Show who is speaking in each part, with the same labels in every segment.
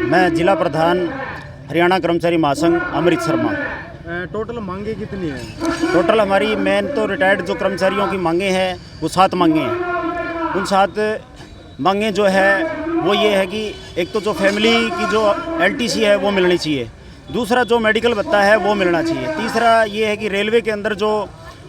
Speaker 1: मैं जिला प्रधान हरियाणा कर्मचारी महासंघ अमृत शर्मा।
Speaker 2: टोटल मांगे कितनी है?
Speaker 1: टोटल हमारी मेन तो रिटायर्ड जो कर्मचारियों की मांगे हैं वो 7 मांगे हैं। उन 7 मांगे जो है वो ये है कि एक तो जो फैमिली की जो LTC है वो मिलनी चाहिए, दूसरा जो मेडिकल भत्ता है वो मिलना चाहिए, तीसरा ये है कि रेलवे के अंदर जो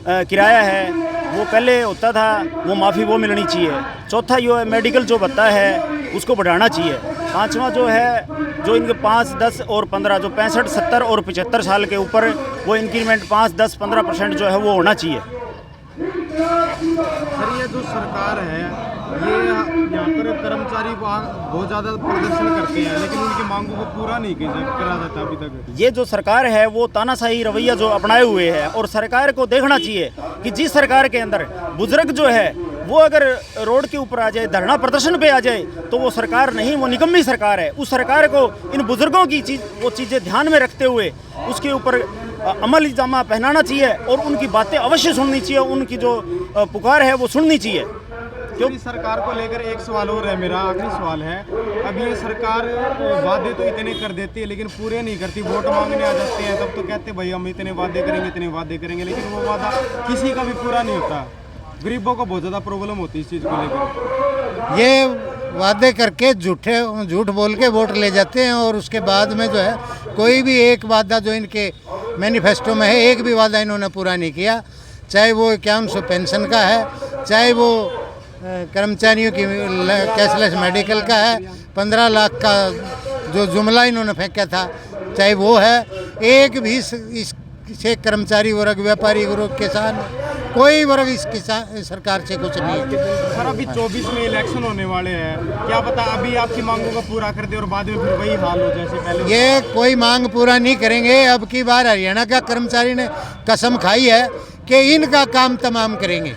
Speaker 1: किराया है वो पहले होता था वो माफ़ी वो मिलनी चाहिए, चौथा ये है मेडिकल जो भत्ता है उसको बढ़ाना चाहिए, पांचवा जो है जो इनके 5, 10 और 15 जो 65, 70 और 75 साल के ऊपर वो इंक्रीमेंट 5, 10, 15% जो है वो होना चाहिए।
Speaker 2: सर ये जो सरकार है ये यहाँ पर कर्मचारी बहुत ज़्यादा प्रदर्शन करते हैं लेकिन उनकी मांगों को पूरा नहीं करा जाता अभी तक।
Speaker 1: ये जो सरकार है वो तानाशाही रवैया जो अपनाए हुए है और सरकार को देखना चाहिए कि जिस सरकार के अंदर बुजुर्ग जो है वो अगर रोड के ऊपर आ जाए, धरना प्रदर्शन पे आ जाए तो वो सरकार नहीं, वो निकम्मी सरकार है। उस सरकार को इन बुजुर्गों की वो चीज़ें ध्यान में रखते हुए उसके ऊपर अमल जामा पहनाना चाहिए और उनकी बातें अवश्य सुननी चाहिए, उनकी जो पुकार है वो सुननी चाहिए।
Speaker 2: क्योंकि सरकार को लेकर एक सवाल और है, मेरा आखिरी सवाल है, अब ये सरकार वादे तो इतने कर देती है लेकिन पूरे नहीं करती। वोट मांगने आ जाते हैं तब तो कहते भाई हम इतने वादे करेंगे, इतने वादे करेंगे, लेकिन वो वादा किसी का भी पूरा नहीं होता। गरीबों को बहुत ज़्यादा प्रॉब्लम होती है इस चीज़ को लेकर।
Speaker 3: ये वादे करके झूठ बोल के वोट ले जाते हैं और उसके बाद में जो है कोई भी एक वादा जो इनके मैनिफेस्टो में है एक भी वादा इन्होंने पूरा नहीं किया, चाहे वो 5100 पेंशन का है, चाहे वो कर्मचारियों की कैशलेस मेडिकल का है, 15 लाख का जो जुमला इन्होंने फेंका था चाहे वो है, एक भी इससे कर्मचारी वर्ग, व्यापारी वर्ग, किसान कोई वर्ग इस सरकार से कुछ नहीं है।
Speaker 2: सर अभी 24 में इलेक्शन होने वाले हैं, क्या पता अभी आपकी मांगों को पूरा कर दे और बाद में फिर वही हाल हो जैसे पहले।
Speaker 3: ये कोई मांग पूरा नहीं करेंगे। अब की बार हरियाणा का कर्मचारी ने कसम खाई है कि इनका काम तमाम करेंगे,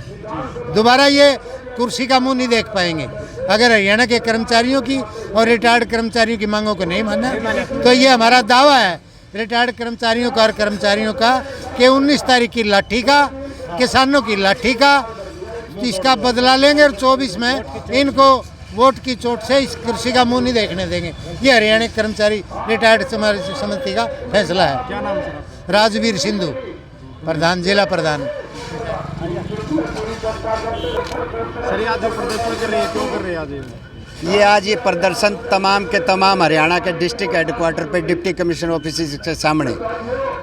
Speaker 3: दोबारा ये कुर्सी का मुंह नहीं देख पाएंगे। अगर हरियाणा के कर्मचारियों की और रिटायर्ड कर्मचारियों की मांगों को नहीं माना तो ये हमारा दावा है रिटायर्ड कर्मचारियों का और कर्मचारियों का कि 19 तारीख की लाठी का, किसानों की लाठी का इसका बदला लेंगे और 24 में इनको वोट की चोट से इस कुर्सी का मुंह नहीं देखने देंगे। ये हरियाणा कर्मचारी रिटायर्ड समिति का फैसला है।
Speaker 2: क्या नाम सर?
Speaker 3: राजवीर सिंधु, प्रधान, जिला प्रधान।
Speaker 2: सर आज जो प्रदर्शन कर रहे हैं क्यों कर रहे हैं
Speaker 4: आज ये प्रदर्शन तमाम के तमाम हरियाणा के डिस्ट्रिक्ट हेडक्वार्टर पे डिप्टी कमिश्नर ऑफिस के सामने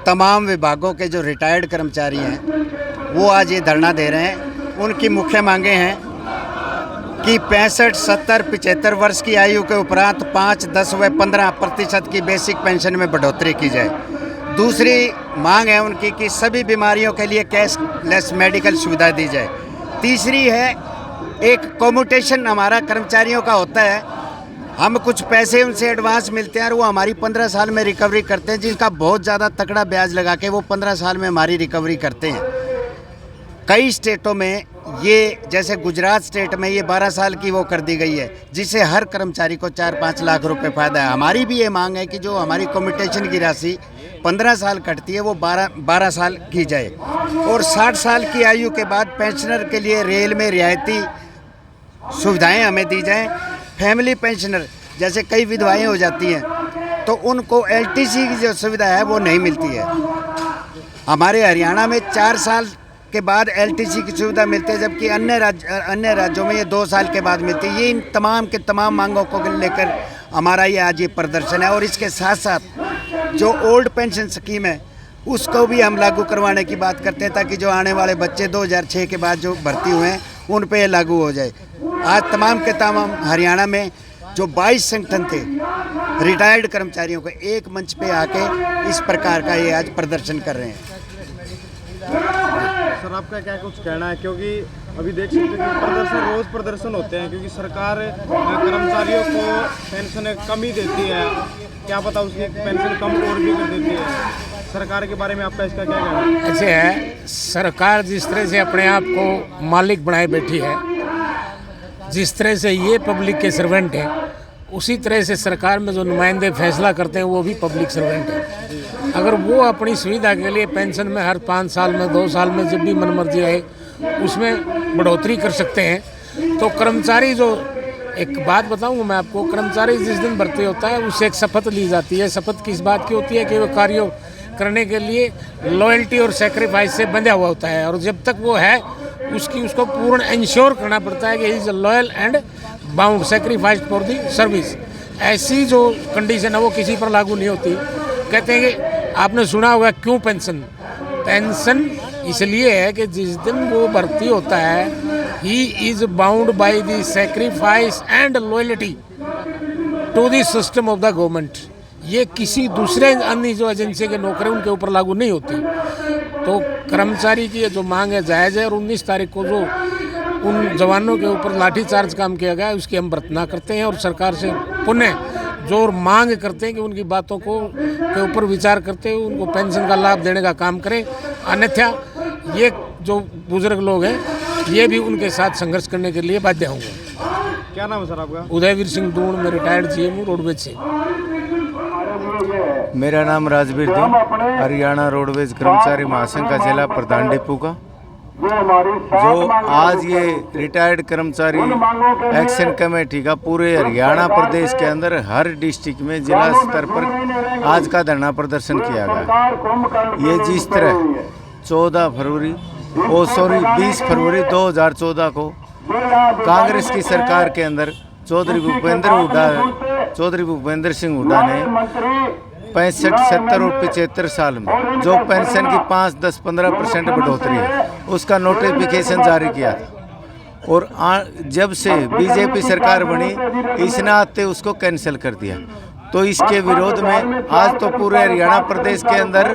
Speaker 4: तमाम विभागों के जो रिटायर्ड कर्मचारी हैं वो आज ये धरना दे रहे हैं। उनकी मुख्य मांगे हैं कि 65, 70, 75 वर्ष की आयु के उपरांत 5, 10 व 15% की बेसिक पेंशन में बढ़ोतरी की जाए। दूसरी मांग है उनकी कि सभी बीमारियों के लिए कैशलेस मेडिकल सुविधा दी जाए। तीसरी है एक कम्यूटेशन हमारा कर्मचारियों का होता है, हम कुछ पैसे उनसे एडवांस मिलते हैं और वो हमारी 15 साल में रिकवरी करते हैं, जिनका बहुत ज़्यादा तकड़ा ब्याज लगा के वो 15 साल में हमारी रिकवरी करते हैं। कई स्टेटों में ये जैसे गुजरात स्टेट में ये 12 साल की वो कर दी गई है जिससे हर कर्मचारी को 4-5 लाख रुपए फ़ायदा है। हमारी भी ये मांग है कि जो हमारी कम्यूटेशन की राशि 15 साल कटती है वो 12 साल की जाए और 60 साल की आयु के बाद पेंशनर के लिए रेल में रियायती सुविधाएं हमें दी जाएं। फैमिली पेंशनर जैसे कई विधवाएं हो जाती हैं तो उनको LTC की जो सुविधा है वो नहीं मिलती है। हमारे हरियाणा में 4 साल के बाद LTC की सुविधा मिलती है जबकि अन्य राज्यों में ये 2 साल के बाद मिलती है। ये इन तमाम के तमाम मांगों को लेकर हमारा ये आज ये प्रदर्शन है और इसके साथ साथ जो ओल्ड पेंशन स्कीम है उसको भी हम लागू करवाने की बात करते हैं ताकि जो आने वाले बच्चे 2006 के बाद जो भर्ती हुए हैं उन पे लागू हो जाए। आज तमाम के तमाम हरियाणा में जो 22 संगठन थे रिटायर्ड कर्मचारियों के एक मंच पे आके इस प्रकार का ये आज प्रदर्शन कर रहे हैं।
Speaker 2: सर आपका क्या कुछ कहना है, क्योंकि अभी देख सकते हैं कि रोज़ प्रदर्शन होते हैं क्योंकि सरकार कर्मचारियों को पेंशन कम ही देती है, क्या पता उसकी पेंशन कम और भी कर देती है। सरकार के बारे में आपका इसका क्या कहना है?
Speaker 5: ऐसे है, सरकार जिस तरह से अपने आप को मालिक बनाए बैठी है, जिस तरह से ये पब्लिक के सर्वेंट हैं, उसी तरह से सरकार में जो नुमाइंदे फैसला करते हैं वो भी पब्लिक सर्वेंट हैं। अगर वो अपनी सुविधा के लिए पेंशन में हर 5 साल में 2 साल में जब भी मनमर्जी आए उसमें बढ़ोतरी कर सकते हैं तो कर्मचारी जो एक बात बताऊंगा मैं आपको, कर्मचारी जिस दिन भर्ती होता है उससे एक शपथ ली जाती है। शपथ किस बात की होती है कि वो कार्यों करने के लिए लॉयल्टी और सेक्रीफाइस से बंधा हुआ होता है, और जब तक वो है उसको पूर्ण इंश्योर करना पड़ता है कि he is loyal and bound sacrifice for the service. ऐसी जो कंडीशन है वो किसी पर लागू नहीं होती। कहते हैं कि आपने सुना होगा क्यों पेंशन इसलिए है कि जिस दिन वो भर्ती होता है he is bound by the sacrifice and loyalty to the system of the government. ये किसी दूसरे अन्य जो एजेंसी के नौकरी उनके ऊपर लागू नहीं होती। तो कर्मचारी की जो मांग है जायज़ है, और 19 तारीख को जो उन जवानों के ऊपर लाठीचार्ज काम किया गया है उसकी हम भर्त्सना करते हैं, और सरकार से पुनः जो मांग करते हैं कि उनकी बातों को के ऊपर विचार करते हुए उनको पेंशन का लाभ देने का काम करें। अन्यथा ये जो बुजुर्ग लोग हैं ये भी उनके साथ संघर्ष करने के लिए बाध्य होंगे।
Speaker 2: क्या नाम है सर आपका?
Speaker 5: उदयवीर सिंह दूण, मैं रिटायर्ड GMO रोडवेज से।
Speaker 6: मेरा नाम राजवीर सिंह, हरियाणा रोडवेज कर्मचारी महासंघ का जिला प्रधान डिपू का। जो आज ये रिटायर्ड कर्मचारी एक्शन कमेटी का पूरे हरियाणा प्रदेश के अंदर हर डिस्ट्रिक्ट में जिला स्तर पर आज का धरना प्रदर्शन किया गया। ये जिस तरह 20 फरवरी 2014 को कांग्रेस की सरकार के अंदर चौधरी भूपेंद्र सिंह हुड्डा ने 65, 70 और 75 साल में जो पेंशन की 5, 10, 15% बढ़ोतरी है उसका नोटिफिकेशन जारी किया था, और जब से बीजेपी सरकार बनी इसने आते उसको कैंसिल कर दिया। तो इसके विरोध में आज तो पूरे हरियाणा प्रदेश के अंदर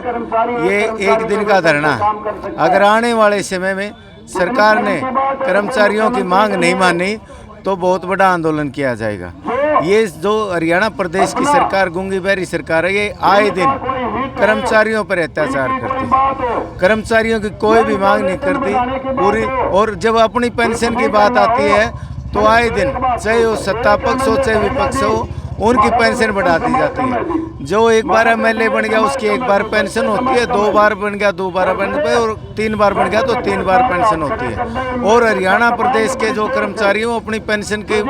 Speaker 6: ये एक दिन का धरना है। अगर आने वाले समय में सरकार ने कर्मचारियों की मांग नहीं मानी तो बहुत बड़ा आंदोलन किया जाएगा। ये जो हरियाणा प्रदेश की सरकार गूंगी बहरी सरकार है, ये आए दिन कर्मचारियों पर अत्याचार करती है, कर्मचारियों की कोई भी मांग नहीं करती पूरी। और जब अपनी पेंशन की बात आती है तो आए दिन चाहे वो सत्ता पक्ष हो चाहे विपक्ष हो उनकी पेंशन बढ़ा दी जाती है। जो एक बार MLA बन गया उसकी एक बार पेंशन होती है, 2 बार बन गया 2 बार पेंशन, और 3 बार बन गया तो 3 बार पेंशन होती है। और हरियाणा प्रदेश के जो कर्मचारी हैं अपनी पेंशन की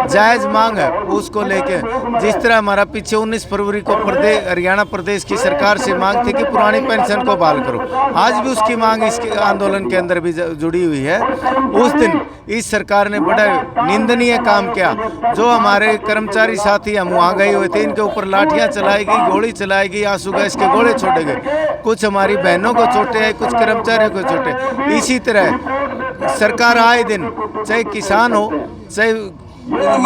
Speaker 6: जायज़ मांग है उसको लेके, जिस तरह हमारा पीछे 19 फरवरी को हरियाणा प्रदेश की सरकार से मांग थी कि पुरानी पेंशन को बहाल करो, आज भी उसकी मांग इसके आंदोलन के अंदर भी जुड़ी हुई है। उस दिन इस सरकार ने बड़ा निंदनीय काम किया। जो हमारे कर्मचारी साथी हम वहाँ गए हुए थे, इनके ऊपर लाठियाँ चलाई गई, गोली चलाई गई, आंसू गैस के गोले छोड़े गए, कुछ हमारी बहनों को चोटें हैं, कुछ कर्मचारियों को चोटें। इसी तरह सरकार आए दिन चाहे किसान हो, चाहे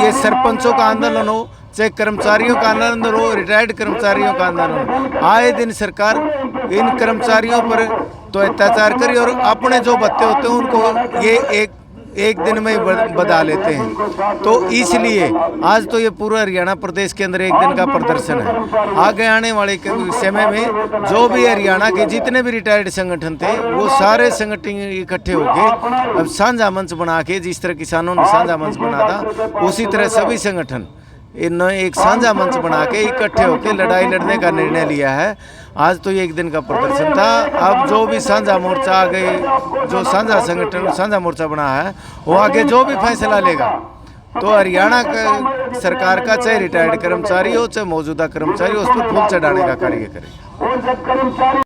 Speaker 6: ये सरपंचों का आंदोलन हो, चाहे कर्मचारियों का आंदोलन हो, रिटायर्ड कर्मचारियों का आंदोलन हो, आए दिन सरकार इन कर्मचारियों पर तो अत्याचार करी और अपने जो भत्ते होते हैं उनको ये एक दिन में बता लेते हैं। तो इसलिए आज तो ये पूरा हरियाणा प्रदेश के अंदर एक दिन का प्रदर्शन है। आगे आने वाले समय में जो भी हरियाणा के जितने भी रिटायर्ड संगठन थे वो सारे संगठन इकट्ठे होके अब साझा मंच बना के, जिस तरह किसानों ने साझा मंच बना था उसी तरह सभी संगठन इन एक साझा मंच बना के इकट्ठे होकर लड़ाई लड़ने का निर्णय लिया है। आज तो ये एक दिन का प्रदर्शन था। अब जो भी साझा मोर्चा आगे जो साझा संगठन साझा मोर्चा बना है वो आगे जो भी फैसला लेगा तो हरियाणा का सरकार का चाहे रिटायर्ड कर्मचारी हो चाहे मौजूदा कर्मचारी हो उस पर फूल चढ़ाने का कार्य करें।